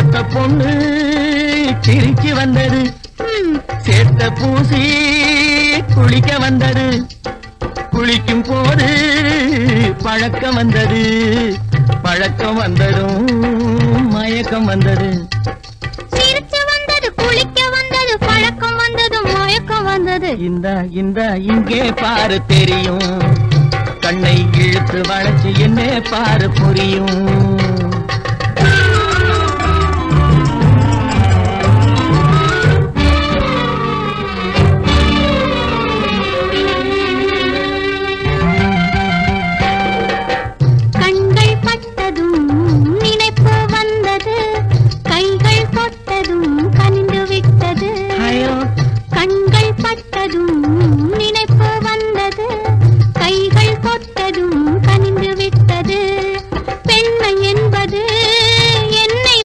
பார்த்த பொண்ணு சிரிச்சு வந்தது, சேர்த்த பூசி குளிக்க வந்தது. குளிக்கும் போது பழக்கம் வந்தது, பழக்கம் வந்ததும் மயக்கம் வந்தது. சிரிச்சு வந்தது, குளிக்க வந்தது, பழக்கம் வந்தது, மயக்கம் வந்தது. இந்த இங்கே பாரு தெரியும், கண்ணை இழுத்து வளைச்சு என்ன பாரு புரியும்.